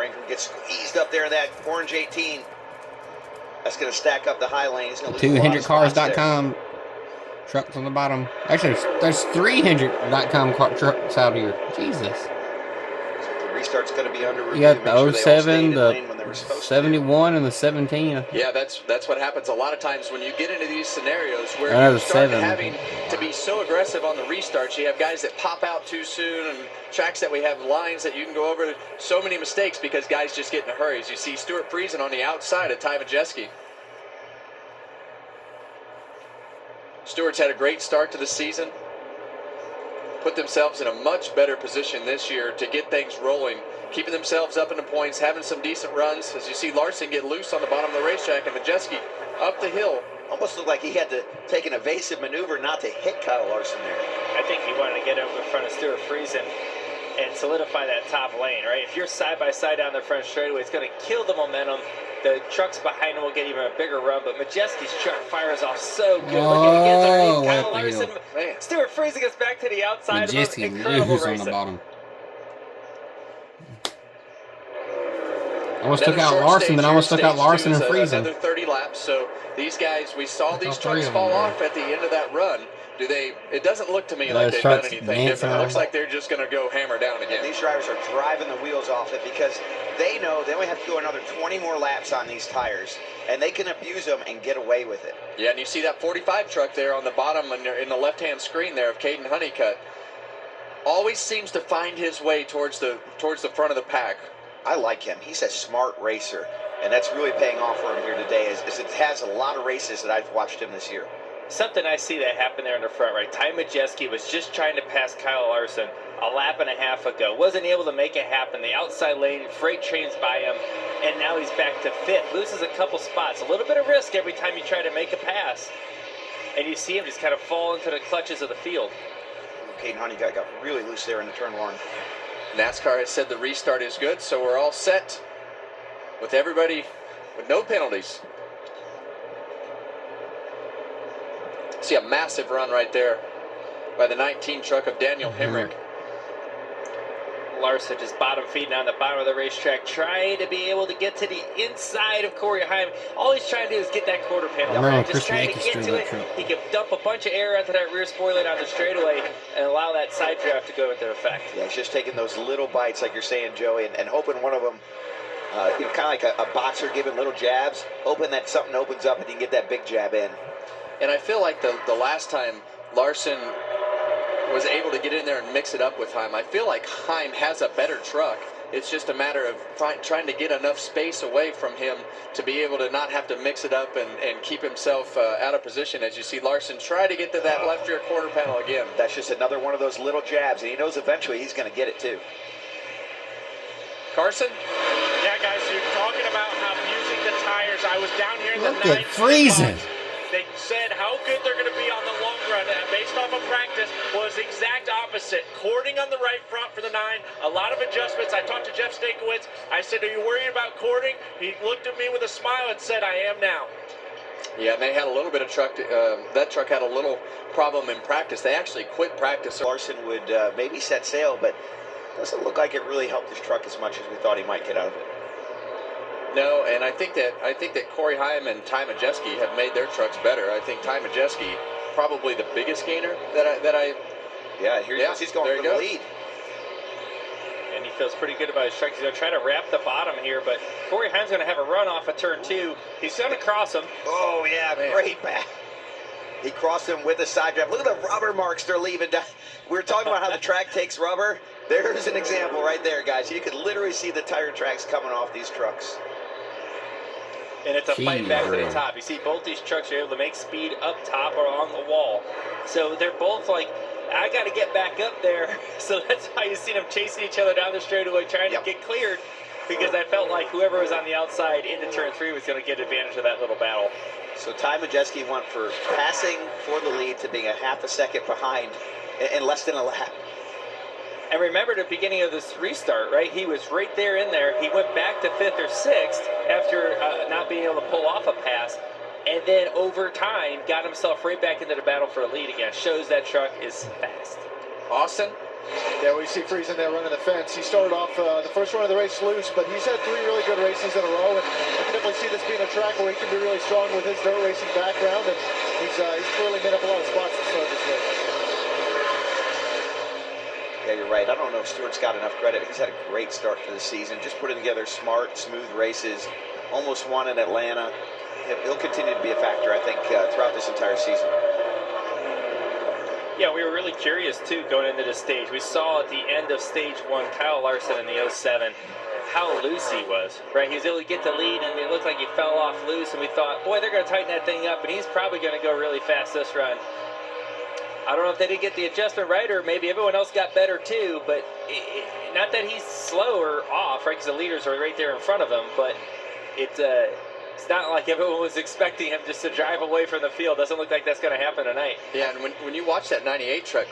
Ingram gets squeezed up there in that orange 18. That's going to stack up the high lane. He's going to lose a lot of spots there. 200cars.com trucks on the bottom. Actually, there's 300.com trucks out here. Jesus. So the restart's going to be under review. You got the Make sure they all stayed 07, in lane when they were the supposed 71, and the 17. Yeah, that's what happens a lot of times when you get into these scenarios where Another you start 7. having to be so aggressive on the restarts. You have guys that pop out too soon, and tracks that we have lines that you can go over. So many mistakes because guys just get in a hurry. As you see Stuart Friesen on the outside of Ty Majeski. Stewart's had a great start to the season. Put themselves in a much better position this year to get things rolling, keeping themselves up in the points, having some decent runs. As you see Larson get loose on the bottom of the racetrack, and Majeski up the hill. Almost looked like he had to take an evasive maneuver not to hit Kyle Larson there. I think he wanted to get over in front of Stuart Friesen and solidify that top lane, right? If you're side by side down the front straightaway, it's going to kill the momentum. The trucks behind him will get even a bigger run, but Majeski's truck fires off so good. Look at it again. Kyle Larson. Stuart Friesen gets back to the outside of him. Incredible on racing. the bottom. I almost took out Larson, then I almost took out Larson and Friesen. Another 30 laps. So these guys, we saw these trucks fall off at the end of that run. Do they? It doesn't look to me like they've done anything different. It looks like they're just going to go hammer down again. And these drivers are driving the wheels off it because they know they only have to go another 20 more laps on these tires, and they can abuse them and get away with it. Yeah, and you see that 45 truck there on the bottom in the left-hand screen there of Caden Honeycutt. Always seems to find his way towards the front of the pack. I like him. He's a smart racer, and that's really paying off for him here today. As it has a lot of races that I've watched him this year. Something I see that happen there in the front, right? Ty Majeski was just trying to pass Kyle Larson a lap and a half ago. Wasn't able to make it happen. The outside lane, freight trains by him, and now he's back to fifth. Loses a couple spots. A little bit of risk every time you try to make a pass. And you see him just kind of fall into the clutches of the field. Caden Honeycutt got really loose there in the turn one. NASCAR has said the restart is good, so we're all set with everybody with no penalties. See a massive run right there by the 19 truck of Daniel Hemrick. Larson just bottom feeding on the bottom of the racetrack, trying to be able to get to the inside of Corey Heim. All he's trying to do is get that quarter panel. Right? Just trying to get to it. He can dump a bunch of air onto that rear spoiler down the straightaway and allow that side draft to go into effect. Yeah, he's just taking those little bites, like you're saying, Joey, and hoping one of them, kind of like a boxer giving little jabs, hoping that something opens up and he can get that big jab in. And I feel like the last time Larson was able to get in there and mix it up with Heim, I feel like Heim has a better truck. It's just a matter of trying to get enough space away from him to be able to not have to mix it up and keep himself out of position. As you see Larson try to get to that left rear quarter panel again. That's just another one of those little jabs, and he knows eventually he's going to get it too. Carson? Yeah, guys, you're talking about how using the tires. I was down here in the Look at Friesen. They said how good they're going to be on the long run based off of practice was the exact opposite. Cording on the right front for the 9, a lot of adjustments. I talked to Jeff Stankiewicz. I said, are you worried about cording? He looked at me with a smile and said, I am now. Yeah, and they had a little bit of truck. That truck had a little problem in practice. They actually quit practice. Larson would maybe set sail, but doesn't look like it really helped his truck as much as we thought he might get out of it. No, and I think that Corey Heim and Ty Majeski have made their trucks better. I think Ty Majeski probably the biggest gainer that I. Yeah, here he goes. He's going for the lead. And he feels pretty good about his truck. He's going to try to wrap the bottom here, but Corey Heim's going to have a run off of turn 2. He's going to cross him. Oh, yeah, man. Great back. He crossed him with a side drive. Look at the rubber marks they're leaving down. We were talking about how the track takes rubber. There's an example right there, guys. You could literally see the tire tracks coming off these trucks. And it's a fight back to the top. You see both these trucks are able to make speed up top or on the wall. So they're both like, I got to get back up there. So that's why you see them chasing each other down the straightaway trying to get cleared, because I felt like whoever was on the outside into turn 3 was going to get advantage of that little battle. So Ty Majeski went for passing for the lead to being a half a second behind in less than a lap. And remember the beginning of this restart, right? He was right there in there. He went back to 5th or 6th after not being able to pull off a pass. And then over time, got himself right back into the battle for a lead again. Shows that truck is fast. Austin, Yeah, we see Friesen there running the fence. He started off the first run of the race loose, but he's had 3 really good races in a row, and I can definitely see this being a track where he can be really strong with his dirt racing background, and he's clearly made up a lot of spots to start this race. Yeah, you're right. I don't know if Stewart's got enough credit. He's had a great start to the season, just putting together smart, smooth races. Almost won in Atlanta. He'll continue to be a factor, I think, throughout this entire season. Yeah, we were really curious, too, going into this stage. We saw at the end of stage 1, Kyle Larson in the 07, how loose he was, right? He was able to get the lead, and it looked like he fell off loose, and we thought, boy, they're going to tighten that thing up, and he's probably going to go really fast this run. I don't know if they didn't get the adjustment right, or maybe everyone else got better, too, but not that he's slow or off, right, because the leaders are right there in front of him, but it's not like everyone was expecting him just to drive away from the field. Doesn't look like that's going to happen tonight. Yeah, and when you watch that 98 truck